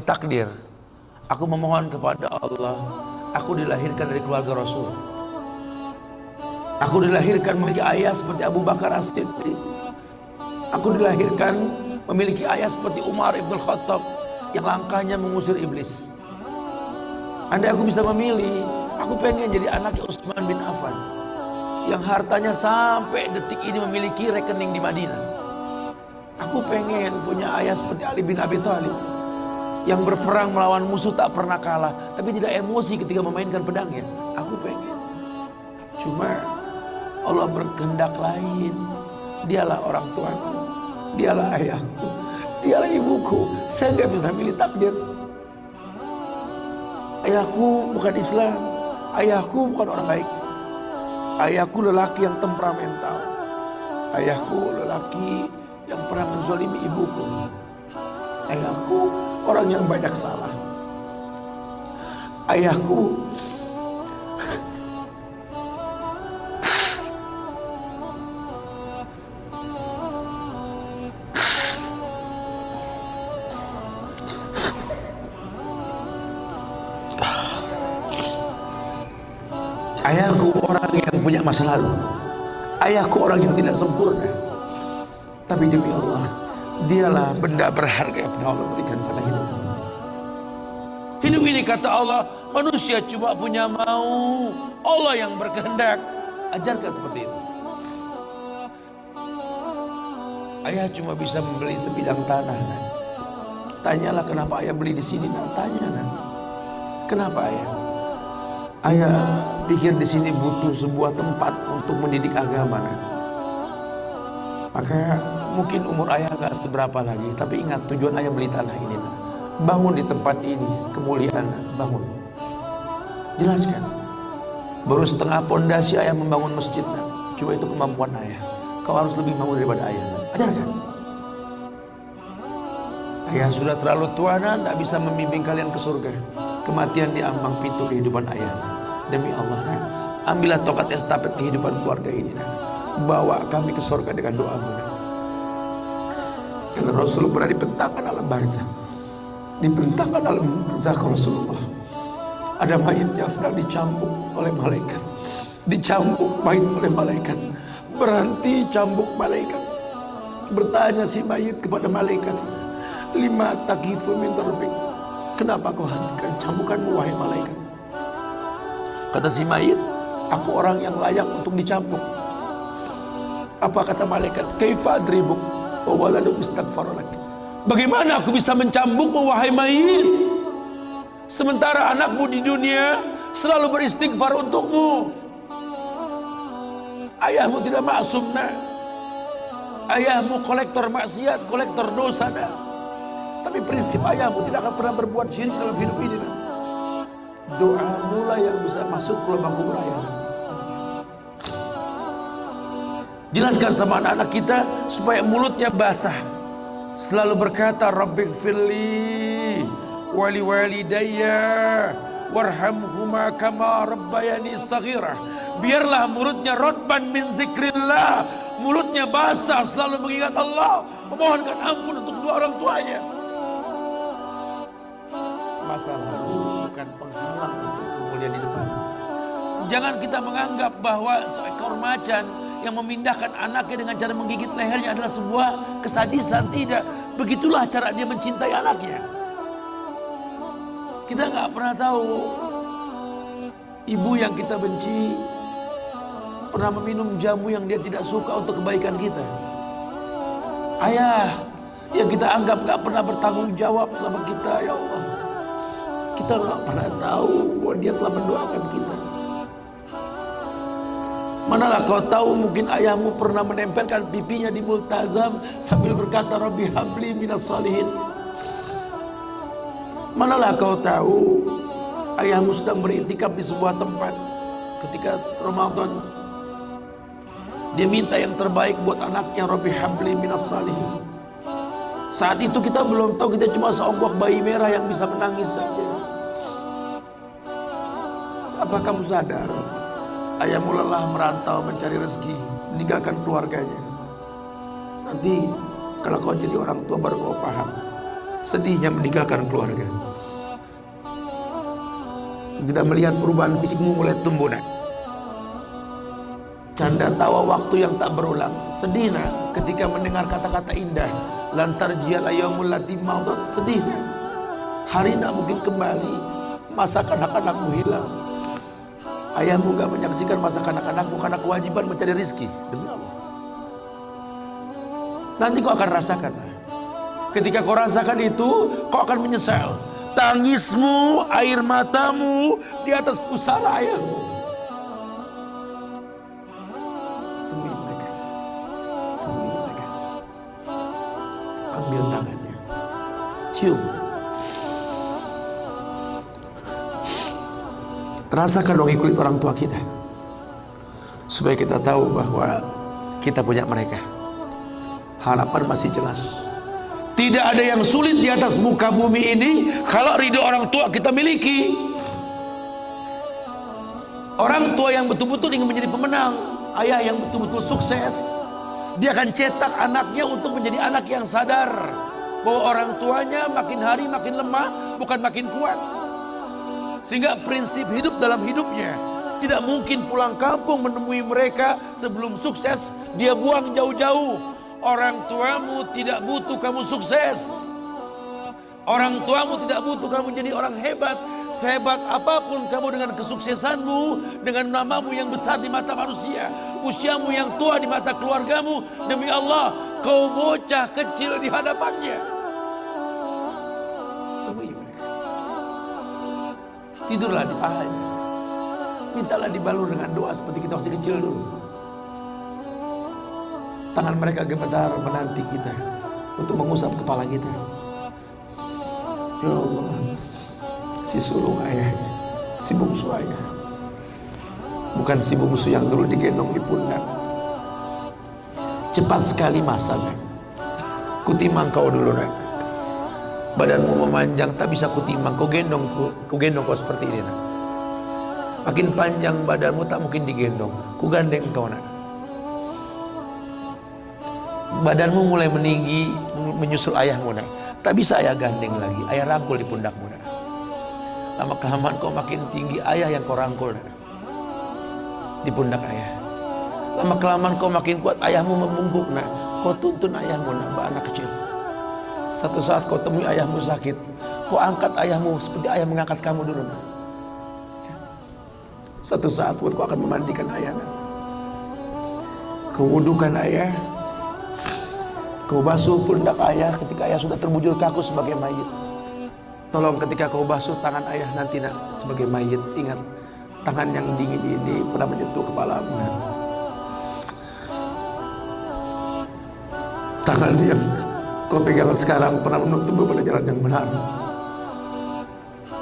takdir. Aku memohon kepada Allah, aku dilahirkan dari keluarga Rasul. Aku dilahirkan memiliki ayah seperti Abu Bakar As-Siddiq. Aku dilahirkan memiliki ayah seperti Umar Ibn Khattab yang langkahnya mengusir iblis. Andai aku bisa memilih, aku pengen jadi anaknya Utsman bin Affan yang hartanya sampai detik ini memiliki rekening di Madinah. Aku pengen punya ayah seperti Ali bin Abi Thalib yang berperang melawan musuh tak pernah kalah, tapi tidak emosi ketika memainkan pedangnya. Aku pengen. Cuma Allah berkehendak lain. Dialah orang tuaku, dialah ayahku, dialah ibuku. Saya nggak bisa milih takdir. Ayahku bukan Islam, ayahku bukan orang baik. Ayahku lelaki yang temperamental. Ayahku lelaki yang pernah menzalimi ibuku. Ayahku orang yang banyak salah. Ayahku Ayahku orang yang punya masa lalu. Ayahku orang yang tidak sempurna. Tapi demi Allah, dialah benda berharga yang pernah Allah berikan pada hidup. Hidup ini kata Allah, manusia cuma punya mau, Allah yang berkehendak. Ajarkan seperti itu. Ayah cuma bisa membeli sebidang tanah. Tanyalah kenapa ayah beli di sini. Tanya. Kenapa ayah? Ayah pikir di sini butuh sebuah tempat untuk mendidik agama. Maka mungkin umur ayah gak seberapa lagi, tapi ingat tujuan ayah beli tanah ini. Bangun di tempat ini, kemuliaan, bangun. Jelaskan. Baru setengah pondasi ayah membangun masjid. Cuma itu kemampuan ayah. Kau harus lebih mampu daripada ayah. Ajarkan. Ayah sudah terlalu tua, tidak bisa membimbing kalian ke surga. Kematian di ambang pintu kehidupan ayah. Demi Allah, ambillah tongkat estafet kehidupan keluarga ini. Bawa kami ke surga dengan doamu. Karena Rasul pernah dibentangkan alam barzakh. Dibentangkan alam barzakh Rasulullah. Ada mayit yang sedang dicambuk oleh malaikat. Dicambuk mayit oleh malaikat. Berhenti cambuk malaikat. Bertanya si mayit kepada malaikat, lima takifu min darbik. Kenapa kau hentikan cambukanmu wahai malaikat? Kata si mayit, aku orang yang layak untuk dicambuk. Apa kata malaikat? Kaifa adribuk wa waladuk istaghfar lak. Bagaimana aku bisa mencambukmu wahai mayit, sementara anakmu di dunia selalu beristighfar untukmu. Ayahmu tidak maksum, nak. Ayahmu kolektor maksiat, kolektor dosa, nak. Tapi prinsip ayahmu tidak akan pernah berbuat syirik dalam hidup ini, nak. Doamu lah yang bisa masuk ke lubang kubur ayah. Jelaskan sama anak-anak kita supaya mulutnya basah, selalu berkata Rabbighfirli wali walidayya warhamhuma kama rabbayani saghirah. Biarlah mulutnya rotban min zikrillah, mulutnya basah selalu mengingat Allah, memohonkan ampun untuk kedua orang tuanya. Masa lalu bukan penghalang untuk kemuliaan di depan. Jangan kita menganggap bahwa seekor macan yang memindahkan anaknya dengan cara menggigit lehernya adalah sebuah kesadisan. Tidak. Begitulah cara dia mencintai anaknya. Kita nggak pernah tahu ibu yang kita benci pernah meminum jamu yang dia tidak suka untuk kebaikan kita. Ayah yang kita anggap nggak pernah bertanggung jawab sama kita, ya Allah. Kita nggak pernah tahu bahwa dia telah mendoakan kita. Manalah kau tahu mungkin ayahmu pernah menempelkan pipinya di multazam sambil berkata Rabbi habli minas salihin. Manalah kau tahu ayahmu sedang beriktikaf di sebuah tempat ketika Ramadan. Dia minta yang terbaik buat anaknya, Rabbi habli minas salihin. Saat itu kita belum tahu, kita cuma seonggok bayi merah yang bisa menangis saja. Apa kamu sadar ayahmu lelah merantau mencari rezeki, meninggalkan keluarganya? Nanti kalau kau jadi orang tua baru kau paham sedihnya meninggalkan keluarga. Tidak melihat perubahan fisikmu mulai tumbuh, nak. Canda tawa waktu yang tak berulang. Sedih, nak, ketika mendengar kata-kata indah. Lantar jial ayamul lati maudat. Sedih, nak. Hari tak mungkin kembali. Masa kanak-kanakmu hilang. Ayahmu gak menyaksikan masa kanak-kanakmu karena kewajiban mencari rizki. Demi Allah. Nanti kau akan rasakan. Ketika kau rasakan itu, kau akan menyesal. Tangismu, air matamu di atas pusara ayahmu. Temui mereka. Temui mereka. Ambil tangannya. Cium. Rasakan dong kulit orang tua kita. Supaya kita tahu bahwa kita punya mereka. Harapan masih jelas. Tidak ada yang sulit di atas muka bumi ini kalau ridho orang tua kita miliki. Orang tua yang betul-betul ingin menjadi pemenang, ayah yang betul-betul sukses, dia akan cetak anaknya untuk menjadi anak yang sadar bahwa orang tuanya makin hari makin lemah, bukan makin kuat. Sehingga prinsip hidup dalam hidupnya tidak mungkin pulang kampung menemui mereka sebelum sukses, dia buang jauh-jauh. Orang tuamu tidak butuh kamu sukses. Orang tuamu tidak butuh kamu jadi orang hebat. Sehebat apapun kamu dengan kesuksesanmu, dengan namamu yang besar di mata manusia, usiamu yang tua di mata keluargamu, demi Allah, kau bocah kecil di hadapannya. Temui mereka. Tidurlah di pahanya. Mintalah dibalur dengan doa seperti kita masih kecil dulu. Tangan mereka gemetar menanti kita untuk mengusap kepala kita. Ya Allah, si sulung ayah, si bungsu ayah, bukan si bungsu yang dulu digendong di pundak. Cepat sekali masa, nak. Kutimang kau dulu, nak. Badanmu memanjang, tak bisa kutimang. Kau gendong kau seperti ini, nak. Makin panjang badanmu tak mungkin digendong. Ku gandeng kau, nak. Badanmu mulai meninggi, menyusul ayahmu, nak. Tak bisa ayah gandeng lagi. Ayah rangkul di pundakmu, nak. Lama kelamaan kau makin tinggi, ayah yang kau rangkul, nak. Di pundak ayah. Lama kelamaan kau makin kuat, ayahmu membungkuk, nak. Kau tuntun ayahmu, nak, anak kecil. Satu saat kau temui ayahmu sakit, kau angkat ayahmu seperti ayah mengangkat kamu dulu, nak. Satu saat pun kau akan memandikan ayah, nak. Kau wudukan ayah. Kau basuh pundak ayah ketika ayah sudah terbujur kaku sebagai mayit. Tolong ketika kau basuh tangan ayah nanti, nak, sebagai mayit, ingat tangan yang dingin ini pernah menyentuh kepalamu. Tangan yang kau pegang sekarang pernah menuntunmu pada jalan yang benar.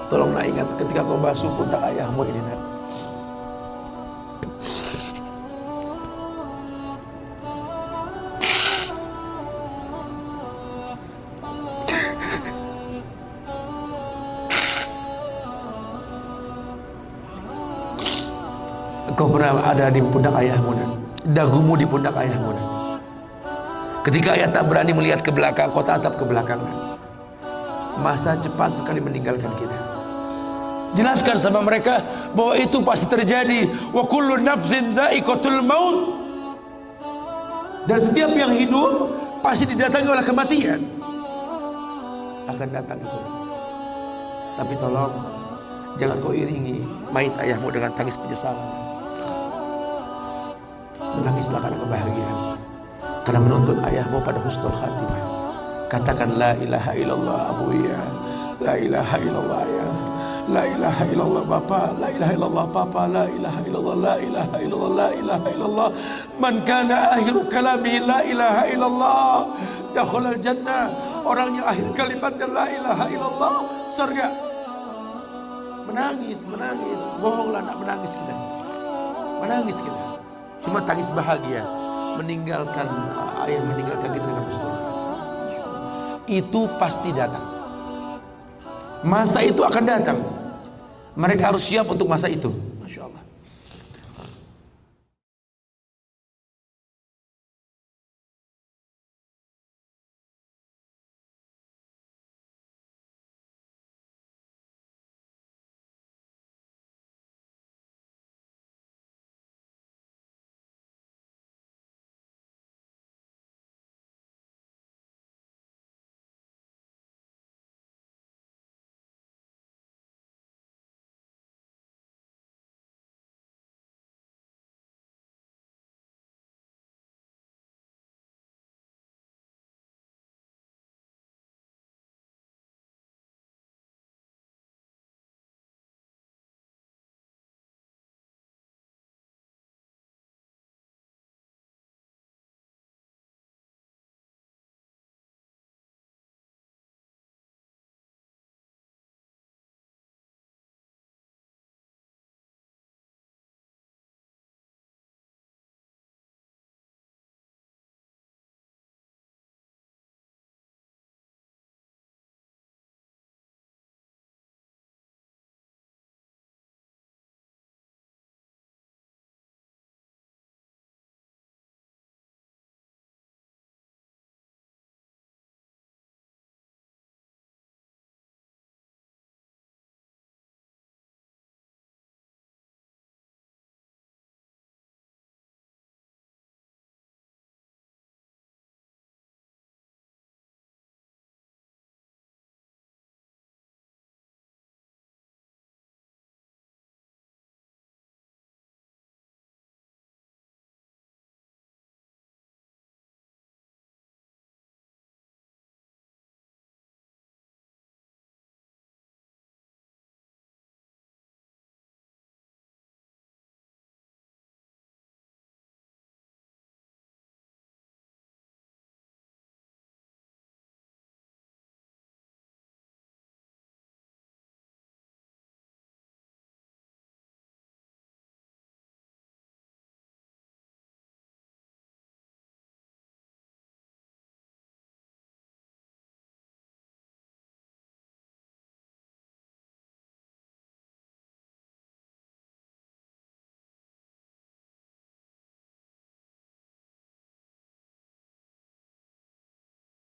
Tolong, nak, ingat ketika kau basuh pundak ayahmu ini, nak. Kau pernah ada di pundak ayahmu, nak. Dagumu di pundak ayahmu, nak. Ketika ayah tak berani melihat ke belakang, kau tatap ke belakang, nak. Masa cepat sekali meninggalkan kita. Jelaskan sama mereka bahwa itu pasti terjadi. Wa kullu nafsin za'iqatul maut. Dan setiap yang hidup pasti didatangi oleh kematian. Akan datang itu. Tapi tolong jangan kau iringi mayit ayahmu dengan tangis penyesalan. Menangislah karena kebahagiaan, karena menuntun ayahmu pada husnul khatimah. Katakan la ilaha illallah abuya, la ilaha illallah ya, la ilaha illallah bapa, la ilaha illallah papa, la ilaha illallah, la ilaha illallah, la ilaha illallah. Man kana akhiru kalami la ilaha illallah dakhulal jannah. Orang yang akhir kalimatnya la ilaha illallah, surga. Menangis, bohonglah, nak menangis kita. Menangis kita. Cuma tangis bahagia, meninggalkan ayah, meninggalkan kita dengan husnul khatimah. Itu pasti datang. Masa itu akan datang. Mereka harus siap untuk masa itu.